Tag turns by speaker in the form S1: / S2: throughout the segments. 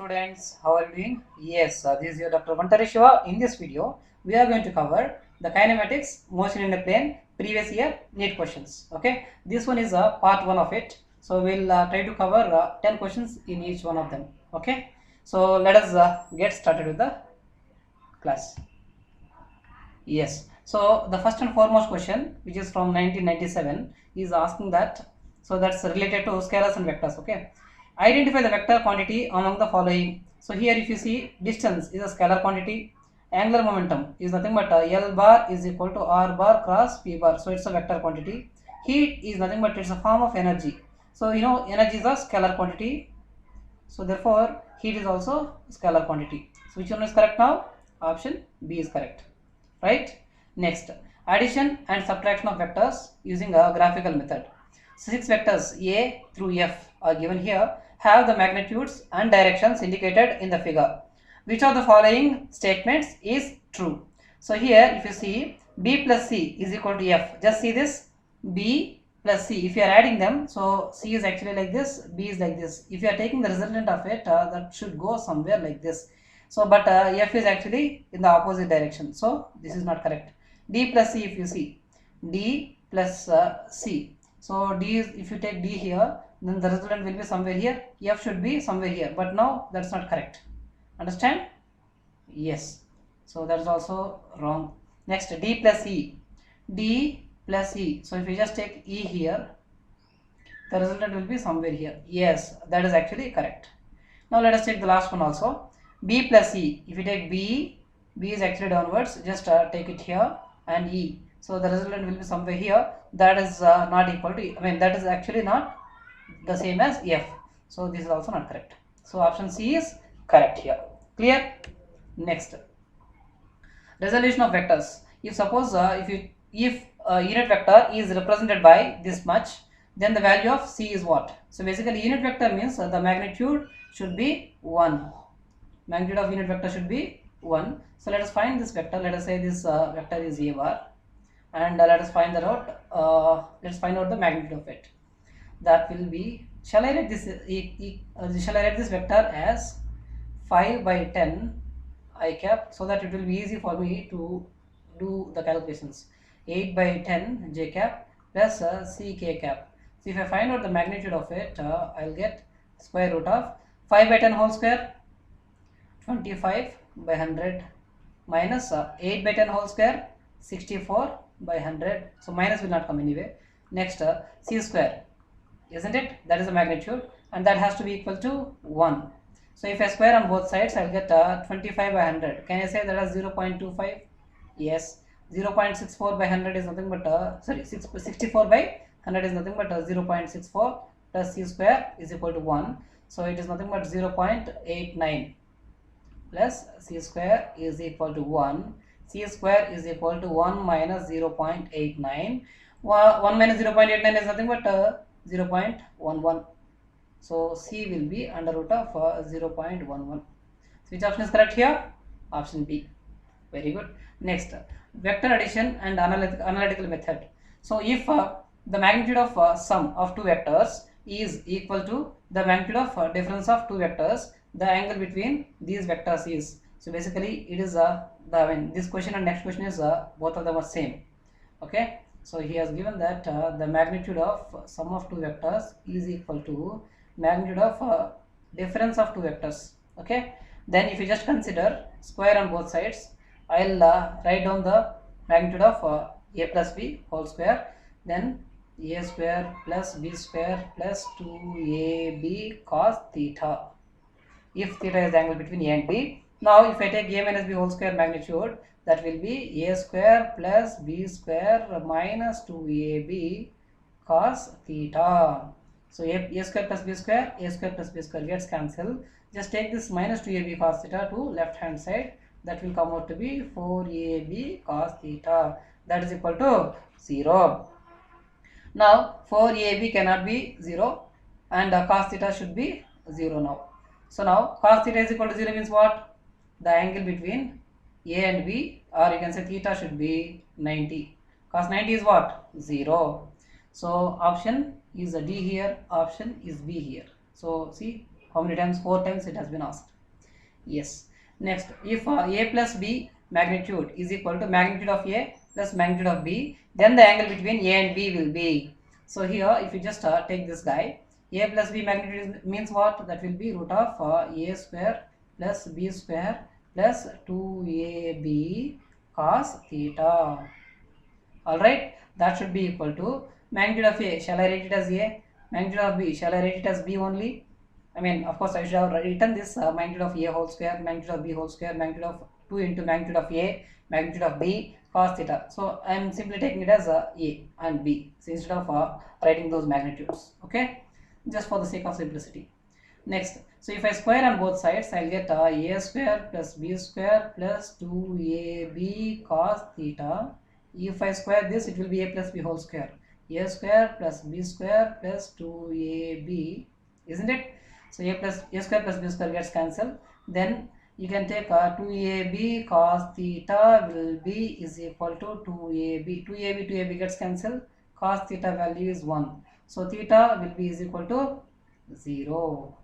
S1: students, how are you doing? Yes, this is your Dr. Vantari Shiva. In this video, we are going to cover the kinematics, motion in a plane, previous year NEET questions. Okay, this one is part 1 of it. So we'll try to cover 10 questions in each one of them. Okay, so let us get started with the class. Yes, so the first and foremost question, which is from 1997, is asking that, so that's related to scalars and vectors. Okay, identify the vector quantity among the following. So here if you see, distance is a scalar quantity, angular momentum is nothing but L bar is equal to R bar cross P bar, so it's a vector quantity. Heat is nothing but it's a form of energy, so you know energy is a scalar quantity, so therefore heat is also scalar quantity. So which one is correct now? Option B is correct, right? Next, addition and subtraction of vectors using a graphical method. So 6 vectors A through F are given here, have the magnitudes and directions indicated in the figure. Which of the following statements is true? So here if you see, B plus C is equal to F, just see this, B plus C, if you are adding them, so C is actually like this, B is like this. If you are taking the resultant of it, that should go somewhere like this. So but F is actually in the opposite direction, so this is not correct. D plus C, if you see, D plus C, so D is, if you take D here, then the resultant will be somewhere here, F should be somewhere here, but now that's not correct. Understand? Yes, so that is also wrong. Next, D plus E, D plus E, so if you just take E here, the resultant will be somewhere here. Yes, that is actually correct. Now let us take the last one also, B plus E. If you take B is actually downwards, just take it here, and E, so the resultant will be somewhere here. That is not equal to, that is actually not the same as F, so this is also not correct. So option C is correct here. Clear? Next, resolution of vectors. If suppose if unit vector is represented by this much, then the value of C is what? So basically unit vector means the magnitude should be 1. Magnitude of unit vector should be 1. So let us find this vector. Let us say this vector is A bar, and let us find that out. Let's find out the magnitude of it. That will be, shall I write this vector as 5 by 10 I cap, so that it will be easy for me to do the calculations. 8 by 10 j cap plus C k cap. So if I find out the magnitude of it, I'll get square root of 5 by 10 whole square, 25 by 100, minus 8 by 10 whole square, 64 by 100. So minus will not come anyway. Next, C square, isn't it? That is the magnitude, and that has to be equal to 1. So if I square on both sides, I'll get 25 by 100. Can I say that as 0.25? Yes. 0.64 by 100 is nothing but 64 by 100 is nothing but 0.64 plus C square is equal to 1. So it is nothing but 0.89 plus C square is equal to 1. C square is equal to 1 minus 0.89. 1 minus 0.89 is nothing but 0.11. So C will be under root of 0.11. So which option is correct here? Option B. Very good. Next, vector addition and analytical method. So if the magnitude of sum of two vectors is equal to the magnitude of difference of two vectors, the angle between these vectors is. So basically it is this question and next question is both of them are same. Okay. So he has given that the magnitude of sum of two vectors is equal to magnitude of difference of two vectors. Okay, then if you just consider square on both sides, I'll write down the magnitude of A plus B whole square, then A square plus B square plus 2AB cos theta, if theta is the angle between A and B. Now if I take A minus B whole square magnitude, that will be A square plus B square minus 2AB cos theta. So A square plus B square, A square plus B square gets cancelled. Just take this minus 2AB cos theta to left hand side. That will come out to be 4AB cos theta. That is equal to 0. Now 4AB cannot be 0, and cos theta should be 0 now. So now cos theta is equal to 0 means what? The angle between A and B, or you can say theta, should be 90. Cos 90 is what? 0. So option is a D here, option is B here. So see, How many times? 4 times it has been asked. Yes. Next, if a plus b magnitude is equal to magnitude of a plus magnitude of b, then the angle between a and b will be. So here, if you just take this guy, a plus b magnitude means what? That will be root of a square plus b square plus 2ab cos theta. Alright, that should be equal to magnitude of a. Shall I write it as a? Magnitude of b. Shall I write it as b only? I mean, of course, I should have written this magnitude of a whole square, magnitude of b whole square, magnitude of 2 into magnitude of a, magnitude of b cos theta. So I am simply taking it as a and b, so instead of writing those magnitudes. Okay, just for the sake of simplicity. Next, so if I square on both sides, I'll get a square plus b square plus 2ab cos theta. If I square this, it will be a plus b whole square. A square plus b square plus 2ab, isn't it? So a square plus b square gets cancelled. Then you can take 2ab cos theta will be is equal to 2ab. 2ab gets cancelled. Cos theta value is 1. So theta will be is equal to 0.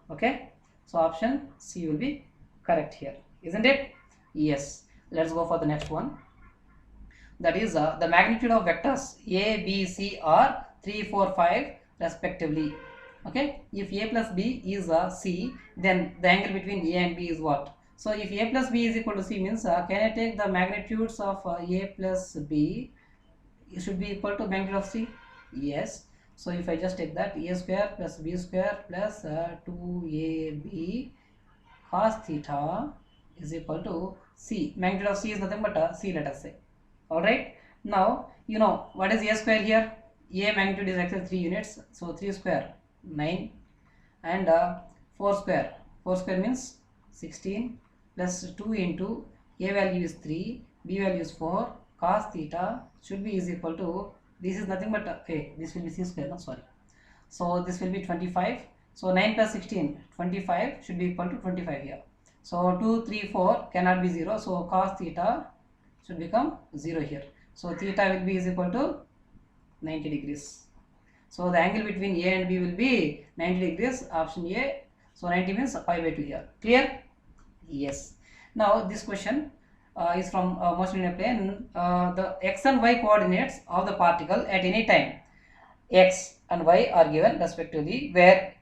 S1: Okay. So option C will be correct here, isn't it? Yes. Let's go for the next one. That is the magnitude of vectors a, b, c are 3, 4, 5 respectively. Okay, if a plus b is c, then the angle between a and b is what? So if a plus b is equal to c means can I take the magnitudes of a plus b? It should be equal to magnitude of c. Yes. So if I just take that, a square plus b square plus 2ab cos theta is equal to c. Magnitude of c is nothing but c, let us say. Alright, now you know what is a square here. A magnitude is actually 3 units, so 3 square 9 and 4 square means 16 plus 2 into a value is 3, b value is 4, cos theta should be is equal to, this is nothing but this will be c square, no, sorry. So this will be 25. So 9 plus 16, 25 should be equal to 25 here. So 2, 3, 4 cannot be 0, so cos theta should become 0 here. So theta will be is equal to 90 degrees. So the angle between a and b will be 90 degrees, option A. So 90 means pi by 2 here. Clear? Yes. Now this question is from motion in a plane. The x and y coordinates of the particle at any time x and y are given respectively, where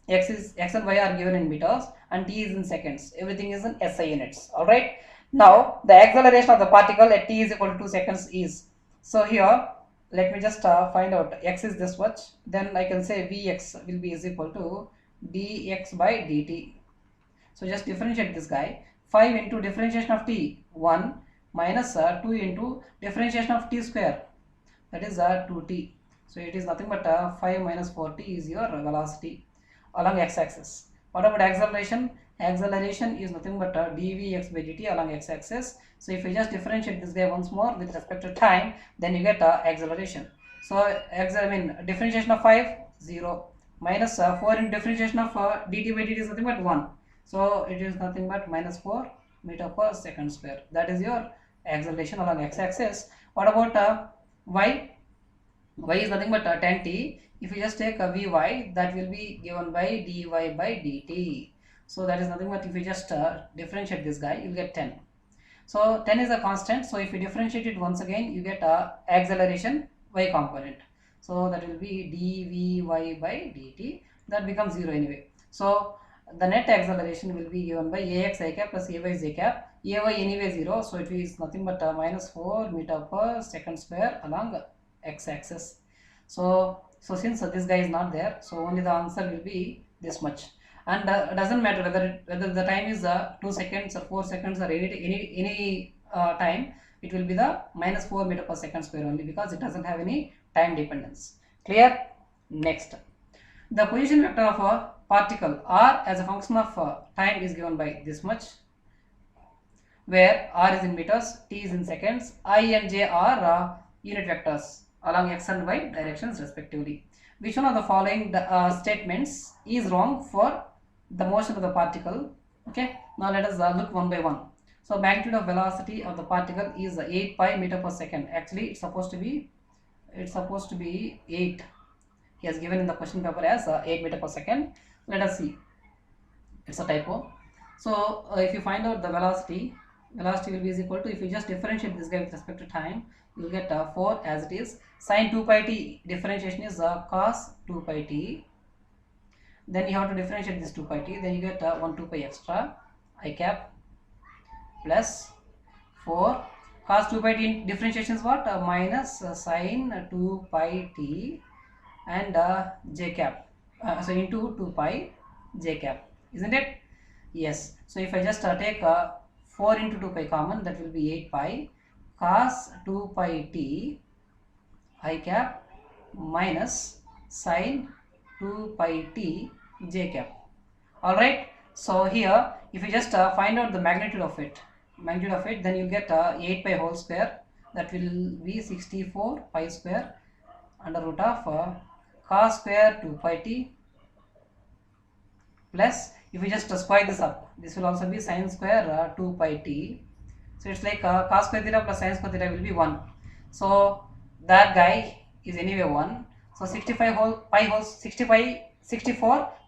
S1: x and y are given in meters and t is in seconds. Everything is in SI units. Alright. Now the acceleration of the particle at t is equal to 2 seconds is. So here let me just find out x is this much, then I can say vx will be is equal to dx by dt. So just differentiate this guy. 5 into differentiation of t 1 minus 2 into differentiation of t square, that is 2t. So it is nothing but 5 minus 4t is your velocity along x-axis. What about acceleration? Acceleration is nothing but dvx by dt along x-axis. So if you just differentiate this guy once more with respect to time, then you get acceleration. So differentiation of 5 0 minus 4 in differentiation of dt by dt is nothing but 1. So it is nothing but minus 4 meter per second square. That is your acceleration along x-axis. What about y? Y is nothing but 10t. If you just take a vy, that will be given by dy by dt. So that is nothing but, if you just differentiate this guy, you get 10. So 10 is a constant. So if you differentiate it once again, you get acceleration y component. So that will be dvy by dt. That becomes 0 anyway. So the net acceleration will be given by ax I cap plus ay z cap. Ay anyway 0. So it is nothing but minus 4 meter per second square along x-axis. So since this guy is not there, so only the answer will be this much. And doesn't matter whether the time is 2 seconds or 4 seconds or any time, it will be the minus 4 meter per second square only, because it doesn't have any time dependence. Clear? Next, the position vector of a particle r as a function of time is given by this much, where r is in meters, t is in seconds, I and j are unit vectors along x and y directions respectively. Which one of the following statements is wrong for the motion of the particle? Okay, now let us look one by one. So magnitude of velocity of the particle is 8 pi meter per second. Actually it's supposed to be 8. He has given in the question paper as 8 meter per second. Let us see. It's a typo. So if you find out the velocity will be is equal to, if you just differentiate this guy with respect to time, you will get 4 as it is. Sine 2 pi t differentiation is cos 2 pi t. Then you have to differentiate this 2 pi t, then you get 1 2 pi extra I cap plus 4 cos 2 pi t differentiation is what? Minus sine 2 pi t and j cap. So into 2 pi j cap, isn't it? Yes. So if I just take 4 into 2 pi common, that will be 8 pi cos 2 pi t I cap minus sine 2 pi t j cap. Alright. So here, if you just find out the magnitude of it, then you get 8 pi whole square, that will be 64 pi square under root of cos square 2 pi t plus, if you just square this up, this will also be sine square 2 pi t. So it's like cos square theta plus sine square theta will be 1. So that guy is anyway 1. So 64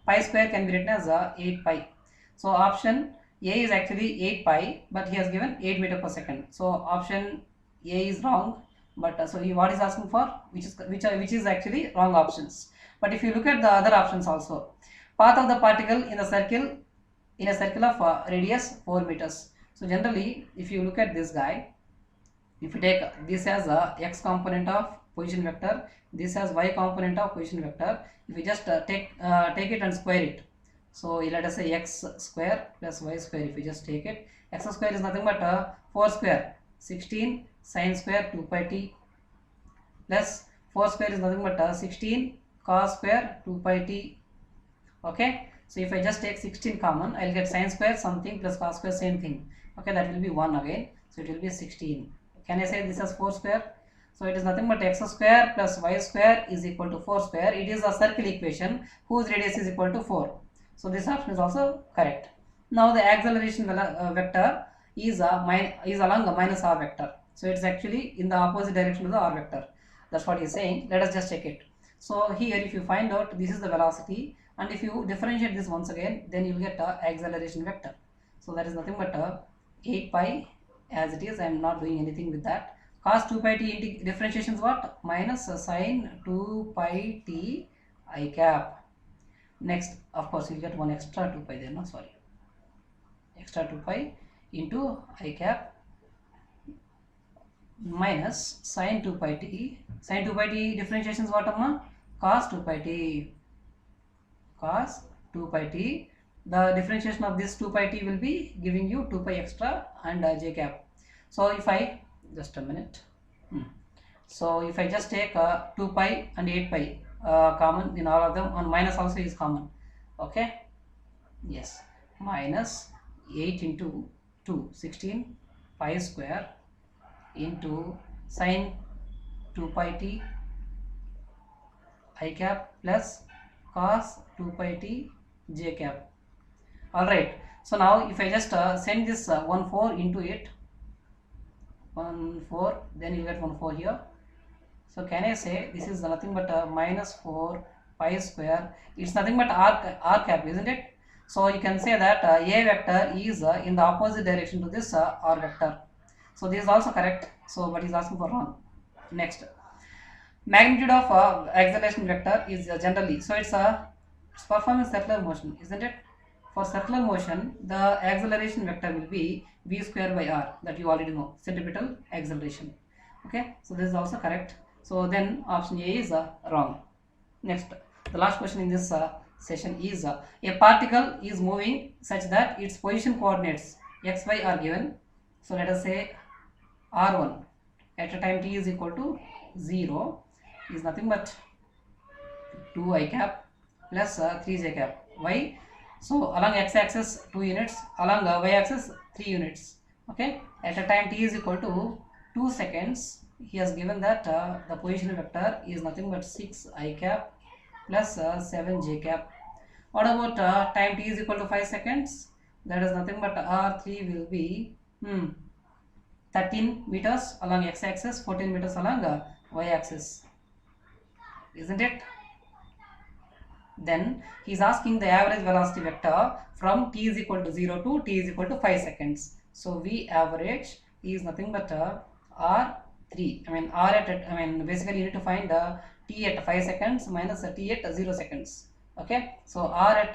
S1: pi square can be written as 8 pi. So option A is actually 8 pi, but he has given 8 meter per second. So option A is wrong. But so what is asking for, which is actually wrong options. But if you look at the other options also, path of the particle in a circle of radius 4 meters. So generally, if you look at this guy, if you take this as a x component of position vector, this as y component of position vector, if you just take it and square it, so let us say x square plus y square. If you just take it, x square is nothing but 4 square 16 sine square 2 pi t plus 4 square is nothing but 16 cos square 2 pi t. Okay, so if I just take 16 common, I'll get sine square something plus cos square same thing. Okay, that will be 1 again, so it will be 16. Can I say this as 4 square? So it is nothing but x square plus y square is equal to 4 square. It is a circle equation whose radius is equal to 4. So this option is also correct. Now the acceleration vector is along the minus r vector. So it's actually in the opposite direction of the r vector. That's what he is saying. Let us just check it. So here, if you find out this is the velocity, and if you differentiate this once again, then you will get acceleration vector. So that is nothing but 8 pi as it is. I am not doing anything with that. Cos 2 pi t differentiation is what? Minus sine 2 pi t I cap. Next, of course, you get one extra 2 pi there, no, sorry. Extra 2 pi into I cap minus sine 2 pi t. Sine 2 pi t differentiation is what, amma? Cos 2 pi t. Cos 2 pi t. The differentiation of this 2 pi t will be giving you 2 pi extra and j cap. So if I, just a minute. So if I just take 2 pi and 8 pi common in all of them, and minus also is common. Okay. Yes. Minus 8 into 2, 16 pi square into sine 2 pi t I cap plus cos 2 pi t j cap. Alright, so now if I just send this 1 4 into it, 1 4, then you get 1 4 here. So can I say this is nothing but minus 4 pi square? It's nothing but r cap, isn't it? So you can say that a vector is in the opposite direction to this r vector. So this is also correct. So but he's asking for wrong. Next, magnitude of acceleration vector is generally, so it's performing circular motion, isn't it? For circular motion, the acceleration vector will be v square by r, that you already know, centripetal acceleration. Okay, so this is also correct. So then option A is wrong. Next, the last question in this session is a particle is moving such that its position coordinates x, y are given. So let us say r1 at a time t is equal to 0 is nothing but 2 I cap plus 3 j cap. Why? So along x-axis 2 units, along y-axis 3 units. Okay, at a time t is equal to 2 seconds, he has given that the position vector is nothing but 6 I cap plus 7 j cap. What about time t is equal to 5 seconds? That is nothing but r3 will be 13 meters along x-axis, 14 meters along y-axis, isn't it? Then he is asking the average velocity vector from t is equal to 0 to t is equal to 5 seconds. So V average is nothing but R3. Basically you need to find t at 5 seconds minus t at 0 seconds. Okay, so R at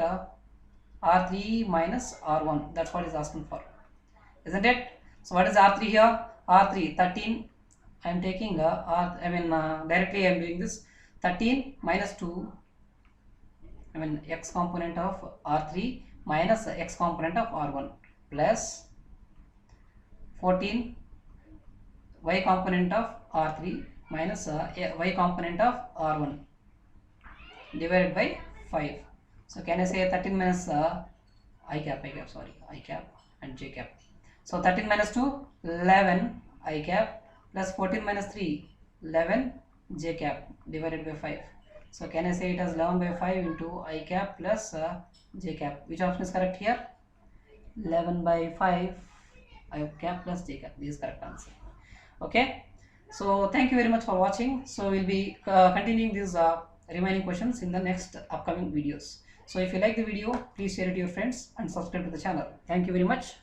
S1: R3 minus R1, that's what is asking for, isn't it? So what is R3 here? R3 13. I am taking directly I am doing this. 13 minus 2, x component of R3 minus x component of R1 plus 14 y component of R3 minus y component of R1 divided by 5. So can I say 13 minus I cap and j cap. So 13 minus 2, 11 I cap plus 14 minus 3, 11 j cap divided by 5. So can I say it as 11 by 5 into I cap plus j cap. Which option is correct here? 11 by 5 I cap plus j cap. This is correct answer. Okay. So thank you very much for watching. So we'll be continuing these remaining questions in the next upcoming videos. So if you like the video, please share it to your friends and subscribe to the channel. Thank you very much.